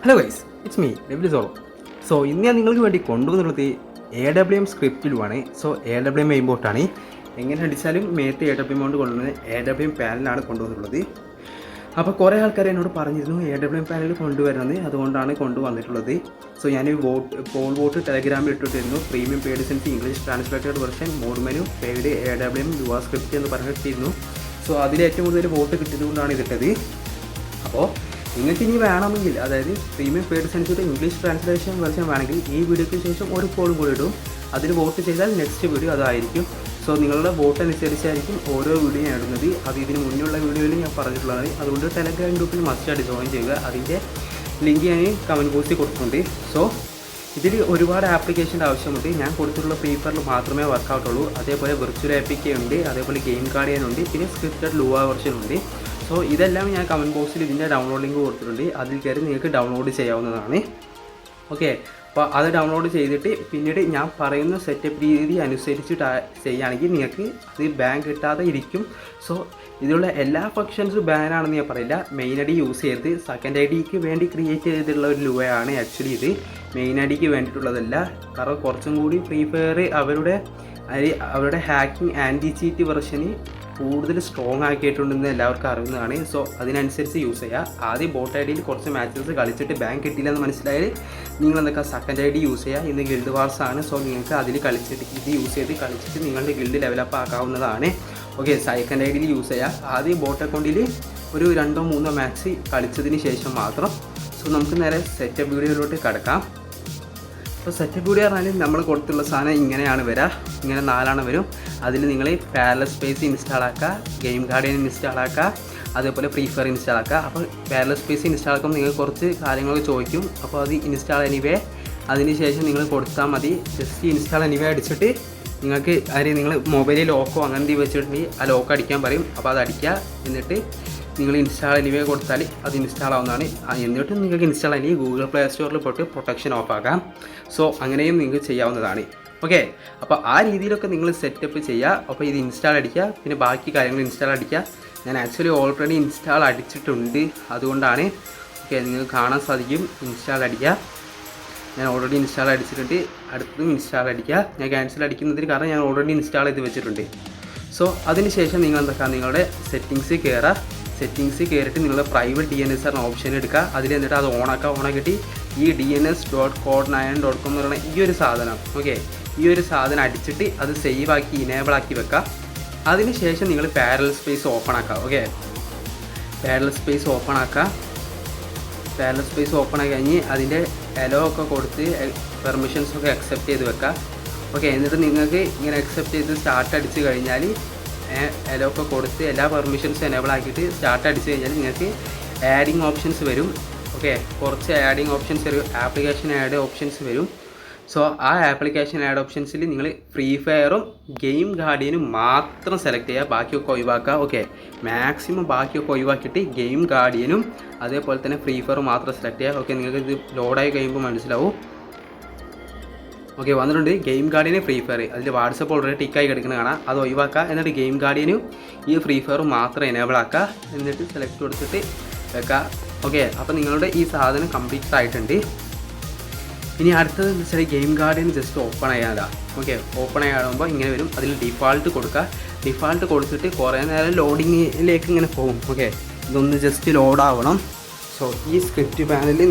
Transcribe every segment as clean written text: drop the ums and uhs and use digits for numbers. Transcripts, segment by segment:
Hello guys, it's me Devil Solo. So ഇന്ന് ഞാൻ നിങ്ങൾക്ക് വേണ്ടി കൊണ്ടുവന്നുള്ളത് AWM സ്ക്രിപ്റ്റിലുമാണ്. സോ AWM ഇമ്പോർട്ടാണ്. എങ്ങനെ അടിച്ചാലും മേത്ത് AWM കൊണ്ട് കൊണ്ടുവന്നത് AWM പാനലാണ് കൊണ്ടുവന്നിട്ടുള്ളത്. അപ്പോൾ കുറേ ആൾക്കാർ എന്നോട് പറഞ്ഞിരുന്നു AWM പാനൽ കൊണ്ടുവരുന്നത്, അതുകൊണ്ടാണ് കൊണ്ടുവന്നിട്ടുള്ളത്. സോ ഞാൻ പോൾ വോട്ട് ടെലഗ്രാമിൽ ഇട്ടിട്ടിരുന്നു. Premium paid sense English translated version mod menu paid AWM യുവ സ്ക്രിപ്റ്റ് എന്ന് പറഞ്ഞിട്ടിരുന്നു. സോ അതിൽ ഏറ്റവും കൂടുതൽ വോട്ട് കിട്ടിയതുകൊണ്ടാണ് ഇതിട്ടത്. അപ്പോൾ നിങ്ങൾക്ക് ഇനി വേണമെങ്കിൽ, അതായത് പ്രീമിയം പെയ്ഡ് സെൻസിയുടെ ഇംഗ്ലീഷ് ട്രാൻസ്ലേഷൻ വെർഷൻ വേണമെങ്കിൽ ഈ വീഡിയോയ്ക്ക് ശേഷം ഒരു കോളും കൂടി ഇടും. അതിൽ വോട്ട് ചെയ്താൽ നെക്സ്റ്റ് വീഡിയോ അതായിരിക്കും. സോ നിങ്ങളുടെ വോട്ട് അനുസരിച്ചായിരിക്കും ഓരോ വീഡിയോ ഞാൻ ഇടുന്നത്. അത് ഇതിന് മുന്നുള്ള വീഡിയോയിൽ ഞാൻ പറഞ്ഞിട്ടുള്ളതാണ്. അതുകൊണ്ട് ടെലഗ്രാം ഗ്രൂപ്പിൽ മസ്റ്റായിട്ട് ജോയിൻ ചെയ്യുക. അതിൻ്റെ ലിങ്ക് ഞാൻ കമൻറ്റ് ബോക്സിൽ കൊടുത്തിട്ടുണ്ട്. സോ ഇതിൽ ഒരുപാട് ആപ്ലിക്കേഷൻ്റെ ആവശ്യമുണ്ട്. ഞാൻ കൊടുത്തിട്ടുള്ള പേപ്പറിൽ മാത്രമേ വർക്കൗട്ടുള്ളൂ. അതേപോലെ വിർച്വൽ APK ഉണ്ട്, അതേപോലെ ഗെയിം ഗാർഡിയൻ ഉണ്ട്, പിന്നെ സ്ക്രിപ്റ്റഡ് ലുവ വെർഷൻ ഉണ്ട്. സോ ഇതെല്ലാം ഞാൻ കമൻറ്റ് ബോക്സിൽ ഇതിൻ്റെ ഡൗൺലോഡ് ലിങ്ക് കൊടുത്തിട്ടുണ്ട്. അതിൽ കയറി നിങ്ങൾക്ക് ഡൗൺലോഡ് ചെയ്യാവുന്നതാണ്. ഓക്കെ, അപ്പോൾ അത് ഡൗൺലോഡ് ചെയ്തിട്ട് പിന്നീട് ഞാൻ പറയുന്ന സെറ്റപ്പ് രീതി അനുസരിച്ചിട്ട് ചെയ്യുകയാണെങ്കിൽ നിങ്ങൾക്ക് അത് ബാൻ കിട്ടാതെ ഇരിക്കും. സോ ഇതിലുള്ള എല്ലാ ഫങ്ഷൻസും ബാനാണെന്ന് ഞാൻ പറയില്ല. മെയിൻ ഐ ഡി യൂസ് ചെയ്യരുത്. സെക്കൻഡ് IDക്ക് വേണ്ടി ക്രിയേറ്റ് ചെയ്തിട്ടുള്ള ഒരു ലുവയാണ് ആക്ച്വലി ഇത്. മെയിൻ IDക്ക് വേണ്ടിയിട്ടുള്ളതല്ല. കാരണം കുറച്ചും കൂടി ഫ്രീ ഫയർ അവരുടെ ഹാക്കിംഗ് ആൻറ്റി ചീറ്റ് വെർഷന് കൂടുതൽ സ്ട്രോങ് ആക്കിയിട്ടുണ്ടെന്ന് എല്ലാവർക്കും അറിയുന്നതാണ്. സോ അതിനനുസരിച്ച് യൂസ് ചെയ്യുക. ആദ്യം ബോട്ട് IDയിൽ കുറച്ച് മാച്ചസ് കളിച്ചിട്ട് ബാങ്ക് കിട്ടില്ല എന്ന് മനസ്സിലായാൽ നിങ്ങൾ എന്തൊക്കെ സെക്കൻഡ് ID യൂസ് ചെയ്യുക. ഇന്ന് ഗിൽഡ് വാർസ് ആണ്. സോ നിങ്ങൾക്ക് അതിൽ കളിച്ചിട്ട് ഇത് യൂസ് ചെയ്ത് കളിച്ചിട്ട് നിങ്ങളുടെ ഗിൽഡ് ഡെവലപ്പ് ആക്കാവുന്നതാണ്. ഓക്കെ, സെക്കൻഡ് IDയിൽ യൂസ് ചെയ്യുക. ആദ്യം ബോട്ട് അക്കൗണ്ടിൽ ഒരു 2-3 മാച്ച് കളിച്ചതിന് ശേഷം മാത്രം. സോ നമുക്ക് നേരെ സെറ്റപ്പ് വീഡിയോയിലോട്ട് കിടക്കാം. അപ്പോൾ സെറ്റപ്പ് വീഡിയോ പറഞ്ഞാൽ നമ്മൾ കൊടുത്തുള്ള സാധനം ഇങ്ങനെയാണ് വരിക. ഇങ്ങനെ 4 വരും. അതിൽ നിങ്ങൾ പാരലൽ സ്പേസ് ഇൻസ്റ്റാൾ ആക്കുക, ഗെയിം ഗാർഡിയൻ ഇൻസ്റ്റാൾ ആക്കുക, അതേപോലെ ഫ്രീ ഫയർ ഇൻസ്റ്റാൾ ആക്കുക. അപ്പോൾ പാരലൽ സ്പേസ് ഇൻസ്റ്റാൾ ആക്കുമ്പോൾ നിങ്ങൾ കുറച്ച് കാര്യങ്ങളൊക്കെ ചോദിക്കും. അപ്പോൾ അത് ഇൻസ്റ്റാൾ എനിവേ, അതിന് ശേഷം നിങ്ങൾ കൊടുത്താൽ മതി. ജസ്റ്റ് ഇൻസ്റ്റാൾ എനിവേ അടിച്ചിട്ട് നിങ്ങൾക്ക് നിങ്ങൾ മൊബൈലിൽ ലോക്കോ അങ്ങനത്തെ വെച്ചിട്ടുണ്ടെങ്കിൽ ആ ലോക്ക് അടിക്കാൻ പറയും. അപ്പോൾ അത് അടിക്കുക. എന്നിട്ട് നിങ്ങൾ ഇൻസ്റ്റാൾ എനിവേ കൊടുത്താൽ അത് ഇൻസ്റ്റാൾ ആവുന്നതാണ്. എന്നിട്ട് നിങ്ങൾക്ക് ഇൻസ്റ്റാൾ അല്ലെങ്കിൽ ഗൂഗിൾ പ്ലേ സ്റ്റോറിൽ പോയിട്ട് പ്രൊട്ടക്ഷൻ ഓഫ് ആക്കാം. സോ അങ്ങനെയും നിങ്ങൾക്ക് ചെയ്യാവുന്നതാണ്. ഓക്കെ, അപ്പോൾ ആ രീതിയിലൊക്കെ നിങ്ങൾ സെറ്റപ്പ് ചെയ്യുക. അപ്പോൾ ഇത് ഇൻസ്റ്റാൾ അടിക്കുക, പിന്നെ ബാക്കി കാര്യങ്ങൾ ഇൻസ്റ്റാൾ അടിക്കുക. ഞാൻ ആക്ച്വലി ഓൾറെഡി ഇൻസ്റ്റാൾ അടിച്ചിട്ടുണ്ട്, അതുകൊണ്ടാണ്. ഓക്കെ, നിങ്ങൾക്ക് കാണാൻ സാധിക്കും. ഇൻസ്റ്റാൾ അടിക്കുക. ഞാൻ ഓൾറെഡി ഇൻസ്റ്റാൾ അടിച്ചിട്ടുണ്ട്. അടുത്തതും ഇൻസ്റ്റാൾ അടിക്കുക. ഞാൻ ക്യാൻസൽ അടിക്കുന്നതിന് കാരണം ഞാൻ ഓൾറെഡി ഇൻസ്റ്റാൾ ചെയ്ത് വെച്ചിട്ടുണ്ട്. സോ അതിന് ശേഷം നിങ്ങൾ എന്തൊക്കെ നിങ്ങളുടെ സെറ്റിങ്സിൽ കയറുക. സെറ്റിങ്സിൽ കയറിയിട്ട് നിങ്ങളുടെ പ്രൈവറ്റ് DNS ഓപ്ഷൻ എടുക്കുക. അതിൽ എന്നിട്ട് അത് ഓണാക്കിയിട്ട് ഈ DNS.code9.com എന്ന് പറയുന്ന ഈ ഒരു സാധനം, ഓക്കെ, ഈ ഒരു സാധനം അടിച്ചിട്ട് അത് സേവ് ആക്കി ഇനേബിൾ ആക്കി വെക്കുക. അതിന് ശേഷം നിങ്ങൾ പാരലൽ സ്പേസ് ഓപ്പൺ ആക്കുക. ഓക്കെ, പാരലൽ സ്പേസ് ഓപ്പൺ ആക്കുക. പാരലൽ സ്പേസ് ഓപ്പൺ ആക്കി കഴിഞ്ഞ് അതിൻ്റെ എലോ ഒക്കെ കൊടുത്ത് പെർമിഷൻസൊക്കെ അക്സെപ്റ്റ് ചെയ്ത് വെക്കുക. ഓക്കെ, എന്നിട്ട് നിങ്ങൾക്ക് ഇങ്ങനെ അക്സെപ്റ്റ് ചെയ്ത് സ്റ്റാർട്ട് അടിച്ച് കഴിഞ്ഞാൽ എലോ ഒക്കെ കൊടുത്ത് എല്ലാ പെർമിഷൻസും എനേബിൾ ആക്കിയിട്ട് സ്റ്റാർട്ട് അടിച്ച് കഴിഞ്ഞാൽ നിങ്ങൾക്ക് ആഡിങ് ഓപ്ഷൻസ് വരും. ഓക്കെ, കുറച്ച് ആഡിങ് ഓപ്ഷൻസ് വരും. ആപ്ലിക്കേഷൻ ആഡ് ഓപ്ഷൻസ് വരും. സോ ആ ആപ്ലിക്കേഷൻ ആഡ് ഓപ്ഷൻസിൽ നിങ്ങൾ ഫ്രീ ഫയറും ഗെയിം ഗാർഡിയനും മാത്രം സെലക്ട് ചെയ്യുക. ബാക്കിയൊക്കെ ഒഴിവാക്കുക. ഓക്കെ, മാക്സിമം ബാക്കിയൊക്കെ ഒഴിവാക്കിയിട്ട് ഗെയിം ഗാർഡിയനും അതേപോലെ തന്നെ ഫ്രീ ഫയറും മാത്രം സെലക്ട് ചെയ്യുക. ഓക്കെ, നിങ്ങൾക്ക് ഇത് ലോഡായി കഴിയുമ്പോൾ മനസ്സിലാവും. ഓക്കെ, വന്നിട്ടുണ്ട് ഗെയിം ഗാർഡിയന് ഫ്രീ ഫയർ. അതിൽ വാട്സപ്പ് ഓൾറെഡി ടിക്കായി കിടക്കുന്നത് കാണാം. അത് ഒഴിവാക്കുക. എന്നിട്ട് ഗെയിം ഗാർഡിയനും ഈ ഫ്രീ ഫയറും മാത്രം എനേബിൾ ആക്കുക. എന്നിട്ട് സെലക്ട് കൊടുത്തിട്ട് വെക്കുക. ഓക്കെ, അപ്പോൾ നിങ്ങളുടെ ഈ സാധനം കംപ്ലീറ്റ് ആയിട്ടുണ്ട്. ഇനി അടുത്തത് എന്ന് വെച്ചാൽ ഗെയിം ഗാർഡിയൻ ജസ്റ്റ് ഓപ്പൺ ചെയ്യാനാണ്. ഓക്കെ, ഓപ്പൺ ചെയ്യാകുമ്പോൾ ഇങ്ങനെ വരും. അതിൽ ഡിഫാൾട്ട് കൊടുക്കുക. ഡിഫാൾട്ട് കൊടുത്തിട്ട് കുറേ നേരം ലോഡിങ്ങിലേക്ക് ഇങ്ങനെ പോകും. ഓക്കെ, ഇതൊന്ന് ജസ്റ്റ് ലോഡാവണം. സോ ഈ സ്ക്രിപ്റ്റ് പാനലിൽ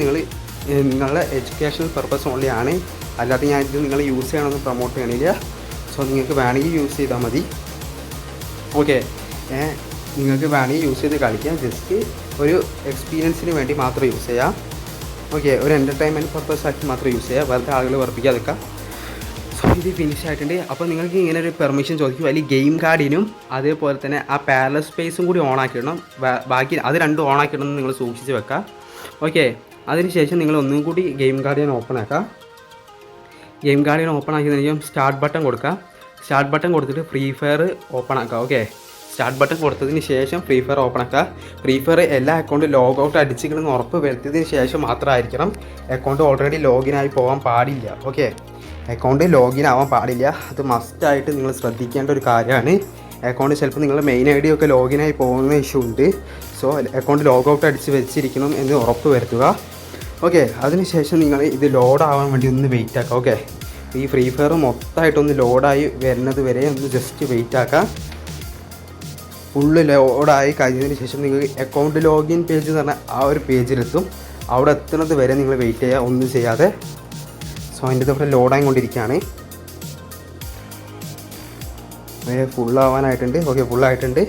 നിങ്ങളുടെ എഡ്യൂക്കേഷണൽ പർപ്പസ് ഓൺലി ആണ്. അല്ലാതെ ഞാൻ ഇത് നിങ്ങൾ യൂസ് ചെയ്യണമെന്ന് പ്രൊമോട്ട് ചെയ്യണില്ല. സോ നിങ്ങൾക്ക് വേണമെങ്കിൽ യൂസ് ചെയ്താൽ മതി. ഓക്കെ, നിങ്ങൾക്ക് വേണമെങ്കിൽ യൂസ് ചെയ്ത് കളിക്കാം. ജസ്റ്റ് ഒരു എക്സ്പീരിയൻസിന് വേണ്ടി മാത്രം യൂസ് ചെയ്യാം. ഓക്കെ, ഒരു എൻ്റർടൈൻമെൻറ്റ് പർപ്പസ് ആക്കി മാത്രം യൂസ് ചെയ്യുക. വെറുതെ ആളുകൾ വെറുപ്പിക്കാതിരിക്കുക. സോ ഇത് ഫിനിഷ് ആയിട്ടുണ്ട്. അപ്പോൾ നിങ്ങൾക്ക് ഇങ്ങനെ ഒരു പെർമിഷൻ ചോദിക്കും. അതിൽ ഗെയിം ഗാർഡിനും അതേപോലെ തന്നെ ആ പാരലൽ സ്പേസും കൂടി ഓൺ ആക്കിയിടണം. ബാക്കി അത് രണ്ടും ഓൺ ആക്കിയിടണം എന്ന് നിങ്ങൾ സൂക്ഷിച്ച് വെക്കുക. ഓക്കെ, അതിനുശേഷം നിങ്ങൾ ഒന്നും കൂടി ഗെയിം ഗാർഡിയൻ ഓപ്പൺ ആക്കുക. ഗെയിം ഗാർഡിയൻ ഓപ്പൺ ആക്കിയതിന് ശേഷം സ്റ്റാർട്ട് ബട്ടൺ കൊടുക്കുക. സ്റ്റാർട്ട് ബട്ടൺ കൊടുത്തിട്ട് ഫ്രീ ഫയർ ഓപ്പൺ ആക്കുക. ഓക്കെ, സ്റ്റാർട്ട് ബട്ടൺ കൊടുത്തതിന് ശേഷം ഫ്രീ ഫയർ ഓപ്പൺ ആക്കുക. ഫ്രീ ഫയർ എല്ലാ അക്കൗണ്ടും ലോഗ് ഔട്ട് അടിച്ചിക്കണമെന്ന് ഉറപ്പ് വരുത്തിയതിന് ശേഷം മാത്രമായിരിക്കണം. അക്കൗണ്ട് ഓൾറെഡി ലോഗിനായി പോകാൻ പാടില്ല. ഓക്കെ, അക്കൗണ്ട് ലോഗിൻ ആവാൻ പാടില്ല. അത് മസ്റ്റായിട്ട് നിങ്ങൾ ശ്രദ്ധിക്കേണ്ട ഒരു കാര്യമാണ്. അക്കൗണ്ട് ചിലപ്പോൾ നിങ്ങളുടെ മെയിൻ ID ഒക്കെ ലോഗിനായി പോകുന്ന ഇഷ്യൂ ഉണ്ട്. സോ അക്കൗണ്ട് ലോഗ് ഔട്ട് അടിച്ച് വെച്ചിരിക്കണം എന്ന് ഉറപ്പ് വരുത്തുക. ഓക്കെ, അതിനുശേഷം നിങ്ങൾ ഇത് ലോഡാവാൻ വേണ്ടി ഒന്ന് വെയിറ്റ് ആക്കാം. ഓക്കെ, ഈ ഫ്രീ ഫയർ മൊത്തമായിട്ടൊന്ന് ലോഡായി വരുന്നത് വരെ ഒന്ന് ജസ്റ്റ് വെയിറ്റ് ആക്കാം. ഫുള്ള് ലോഡായി കഴിഞ്ഞതിന് ശേഷം നിങ്ങൾ അക്കൗണ്ട് ലോഗിൻ പേജ് എന്ന് പറഞ്ഞാൽ ആ ഒരു പേജിലെത്തും. അവിടെ എത്തുന്നത് വരെ നിങ്ങൾ വെയിറ്റ് ചെയ്യുക, ഒന്നും ചെയ്യാതെ. സോ അതിൻ്റെ ഇവിടെ ലോഡായി കൊണ്ടിരിക്കുകയാണ്. ഫുള്ളാവാനായിട്ടുണ്ട്. ഓക്കെ, ഫുള്ളായിട്ടുണ്ട്.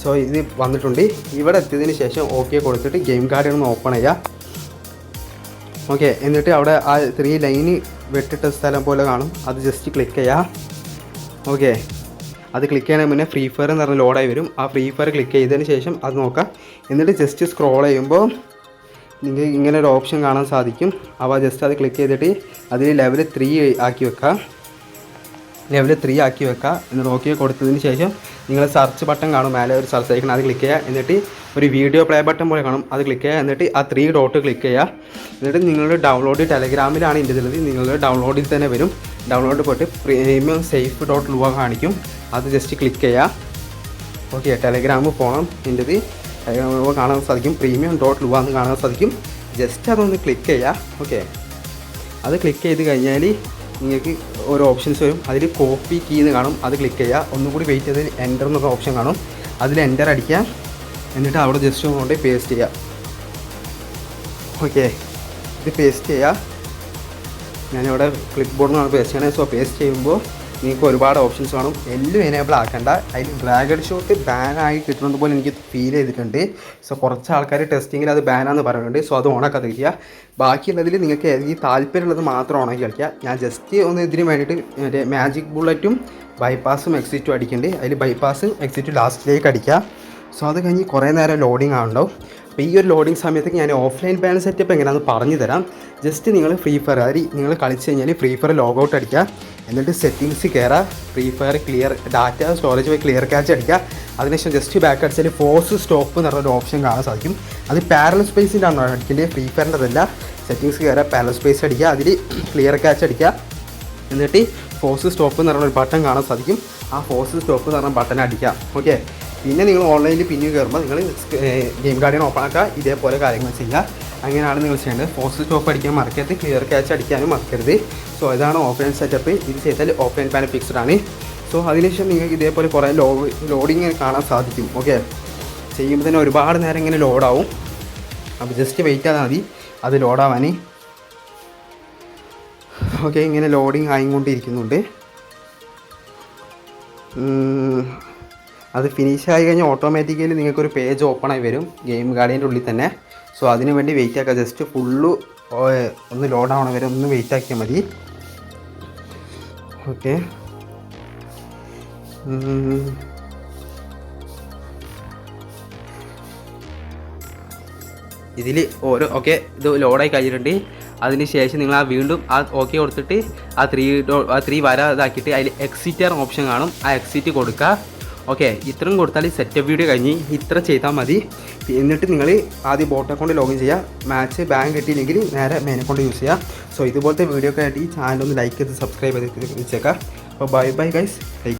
സോ ഇത് വന്നിട്ടുണ്ട്. ഇവിടെ എത്തിയതിന് ശേഷം ഓക്കെ കൊടുത്തിട്ട് ഗെയിം കാർഡ് ഒന്ന് ഓപ്പൺ ചെയ്യുക. ഓക്കെ, എന്നിട്ട് അവിടെ ആ 3 ലൈന് വെട്ടിട്ട സ്ഥലം പോലെ കാണും, അത് ജസ്റ്റ് ക്ലിക്ക് ചെയ്യുക. ഓക്കെ, അത് ക്ലിക്ക് ചെയ്യണതിന് മുന്നേ ഫ്രീ ഫയർ എന്ന് പറഞ്ഞാൽ ലോഡായി വരും. ആ ഫ്രീ ഫയർ ക്ലിക്ക് ചെയ്തതിന് ശേഷം അത് നോക്കാം. എന്നിട്ട് ജസ്റ്റ് സ്ക്രോൾ ചെയ്യുമ്പോൾ നിങ്ങൾക്ക് ഇങ്ങനെ ഒരു ഓപ്ഷൻ കാണാൻ സാധിക്കും. അപ്പോൾ ജസ്റ്റ് അത് ക്ലിക്ക് ചെയ്തിട്ട് അതിൽ ലെവൽ 3 ആക്കി വെക്കുക. എന്നിട്ട് ഓക്കെ കൊടുത്തതിന് ശേഷം നിങ്ങൾ സെർച്ച് ബട്ടൺ കാണും, മേലെ ഒരു സെർച്ച് ഐക്കൺ, അത് ക്ലിക്ക് ചെയ്യുക. എന്നിട്ട് ഒരു വീഡിയോ പ്ലേ ബട്ടൺ പോലെ കാണും, അത് ക്ലിക്ക് ചെയ്യുക. എന്നിട്ട് ആ 3 ഡോട്ട് ക്ലിക്ക് ചെയ്യുക. എന്നിട്ട് നിങ്ങളുടെ ഡൗൺലോഡ് ടെലഗ്രാമിലാണ് ഇതിൻ്റെ ഉള്ളത്, നിങ്ങളുടെ ഡൗൺലോഡിൽ തന്നെ വരും. ഡൗൺലോഡ് പോയിട്ട് പ്രീമിയം സേഫ് ഡോട്ട് ലുവ കാണിക്കും, അത് ജസ്റ്റ് ക്ലിക്ക് ചെയ്യുക. ഓക്കെ, ടെലഗ്രാമിൽ പോകണം. എൻ്റെത് ടെലഗ്രാം കാണാൻ സാധിക്കും, പ്രീമിയം ഡോട്ട് ലുവ എന്ന് കാണാൻ സാധിക്കും. ജസ്റ്റ് അതൊന്ന് ക്ലിക്ക് ചെയ്യുക. ഓക്കെ, അത് ക്ലിക്ക് ചെയ്ത് കഴിഞ്ഞാൽ നിങ്ങൾക്ക് ഓരോ ഓപ്ഷൻസ് വരും. അതിൽ കോപ്പി കീ എന്ന് കാണും, അത് ക്ലിക്ക് ചെയ്യുക. ഒന്നുകൂടി വെയിറ്റ് ചെയ്ത് എൻ്റർ എന്നൊക്കെ ഓപ്ഷൻ കാണും, അതിൽ എൻ്റർ അടിക്കുക. എന്നിട്ട് അവിടെ ജസ്റ്റ് കൊണ്ട് പേസ്റ്റ് ചെയ്യുക. ഓക്കെ, ഇത് പേസ്റ്റ് ചെയ്യുക. ഞാനിവിടെ ക്ലിപ്പ് ബോർഡിനാണ് പേസ്റ്റ് ചെയ്യണത്. സോ പേസ്റ്റ് ചെയ്യുമ്പോൾ നിങ്ങൾക്ക് ഒരുപാട് ഓപ്ഷൻസ് കാണും. എല്ലാം എനേബിൾ ആക്കേണ്ട. അതിൽ ഡ്രാഗൺ ഷോട്ട് ബാനായി കിട്ടുന്നത് പോലെ എനിക്ക് ഫീൽ ചെയ്തിട്ടുണ്ട്. സോ കുറച്ച് ആൾക്കാർ ടെസ്റ്റിങ്ങിൽ അത് ബാനാന്ന് പറയുന്നുണ്ട്. സോ അത് ഓണാക്കി കളിക്കുക. ബാക്കിയുള്ളതിൽ നിങ്ങൾക്ക് ഈ താല്പര്യമുള്ളത് മാത്രം ഓണാക്കി കളിക്കുക. ഞാൻ ജസ്റ്റ് ഒന്ന് ഇതിന് വേണ്ടിയിട്ട് മറ്റേ മാജിക് ബുള്ളറ്റും ബൈപ്പാസും എക്സിറ്റും അടിക്കുന്നുണ്ട്. അതിൽ ബൈപ്പാസും എക്സിറ്റും ലാസ്റ്റിലേക്ക് അടിക്കുക. സോ അത് കഴിഞ്ഞ് കുറേ നേരം ലോഡിങ് ആണുണ്ടാവും. അപ്പോൾ ഈ ഒരു ലോഡിങ് സമയത്തേക്ക് ഞാൻ ഓഫ്ലൈൻ ബാൻ സെറ്റപ്പ് എങ്ങനെയാണെന്ന് പറഞ്ഞു തരാം. ജസ്റ്റ് നിങ്ങൾ ഫ്രീ ഫയർ അതായത് നിങ്ങൾ കളിച്ച് കഴിഞ്ഞാൽ ഫ്രീ ഫയർ ലോഗൗട്ട് അടിക്കുക. എന്നിട്ട് സെറ്റിങ്സ് കയറുക, free fire clear data storage പോയി ക്ലിയർ ക്യാച്ച് അടിക്കുക. അതിനുശേഷം ജസ്റ്റ് ബാക്ക് അടിച്ചാൽ ഫോഴ്സ് സ്റ്റോപ്പ് എന്ന് പറഞ്ഞൊരു ഓപ്ഷൻ കാണാൻ സാധിക്കും. അത് പാരലൽ സ്പേസിൻ്റെ ആണ് അടിക്കേണ്ടത്, ഫ്രീ ഫയറിൻ്റെതല്ല. സെറ്റിങ്സ് കയറുക, പാരലൽ സ്പേസ് അടിക്കുക, അതിൽ ക്ലിയർ ക്യാച്ച് അടിക്കുക. എന്നിട്ട് ഫോഴ്സ് സ്റ്റോപ്പ് എന്ന് പറഞ്ഞൊരു ബട്ടൺ കാണാൻ സാധിക്കും. ആ ഫോഴ്സ് സ്റ്റോപ്പ് എന്ന് പറഞ്ഞ ബട്ടൺ അടിക്കുക. ഓക്കെ, പിന്നെ നിങ്ങൾ ഓൺലൈനിൽ പിന്നെ കയറുമ്പോൾ നിങ്ങൾ ഗെയിം ഗാർഡിയൻ ഓപ്പൺ ആക്കുക. ഇതേപോലെ കാര്യങ്ങൾ ചെയ്യുക. അങ്ങനെയാണ് നിങ്ങൾ ചെയ്യേണ്ടത്. ഫോഴ്സ് സ്റ്റോപ്പ് അടിക്കാൻ മറക്കരുത്, ക്ലിയർ ക്യാച്ച് അടിക്കാനും മറക്കരുത്. സോ ഇതാണ് ഓഫ്ലൈൻ സെറ്റപ്പ്. ഇത് ചെയ്താൽ ഓഫ്ലൈൻ പാൻ ഫിക്സ്ഡ് ആണ്. സോ അതിനുശേഷം നിങ്ങൾക്ക് ഇതേപോലെ കുറേ ലോഡിങ് കാണാൻ സാധിക്കും. ഓക്കെ, ചെയ്യുമ്പോൾ തന്നെ ഒരുപാട് നേരം ഇങ്ങനെ ലോഡാവും. അപ്പോൾ ജസ്റ്റ് വെയിറ്റ് ചെയ്താൽ മതി അത് ലോഡാവാൻ. ഓക്കെ, ഇങ്ങനെ ലോഡിങ് ആയിക്കൊണ്ടിരിക്കുന്നുണ്ട്. അത് ഫിനിഷ് ആയി കഴിഞ്ഞാൽ ഓട്ടോമാറ്റിക്കലി നിങ്ങൾക്കൊരു പേജ് ഓപ്പൺ ആയി വരും ഗെയിം ഗാർഡിയൻ്റെ ഉള്ളിൽ തന്നെ. സോ അതിന് വേണ്ടി വെയിറ്റ് ആക്കുക. ജസ്റ്റ് ഫുള്ള് ഒന്ന് ലോഡ് ആവണ വരെ ഒന്ന് വെയിറ്റ് ആക്കിയാൽ മതി. ഓക്കെ, ഇതിൽ ഓക്കെ ഇത് ലോഡായി കഴിഞ്ഞിട്ടുണ്ട്. അതിന് ശേഷം നിങ്ങൾ വീണ്ടും ആ ഓക്കെ കൊടുത്തിട്ട് ആ 3 വര ഇതാക്കിയിട്ട് അതിൽ എക്സിറ്റർ ഓപ്ഷൻ കാണും, ആ എക്സിറ്റ് കൊടുക്കുക. ഓക്കെ, ഇത്രയും കൊടുത്താൽ സെറ്റപ്പ് വീഡിയോ കഴിഞ്ഞ് ഇത്ര ചെയ്താൽ മതി. എന്നിട്ട് നിങ്ങൾ ആദ്യം ബോട്ട് അക്കൗണ്ട് ലോഗിൻ ചെയ്യുക. മാച്ച് ബാങ്ക് കിട്ടിയില്ലെങ്കിൽ നേരെ മെയിൻ അക്കൗണ്ട് യൂസ് ചെയ്യുക. സോ ഇതുപോലത്തെ വീഡിയോ ഒക്കെ ആയിട്ട് ഈ ചാനൽ ഒന്ന് ലൈക്ക് ചെയ്ത് സബ്സ്ക്രൈബ് ചെയ്ത് വെച്ചേക്കാം. അപ്പോൾ ബൈ ഗൈസ്.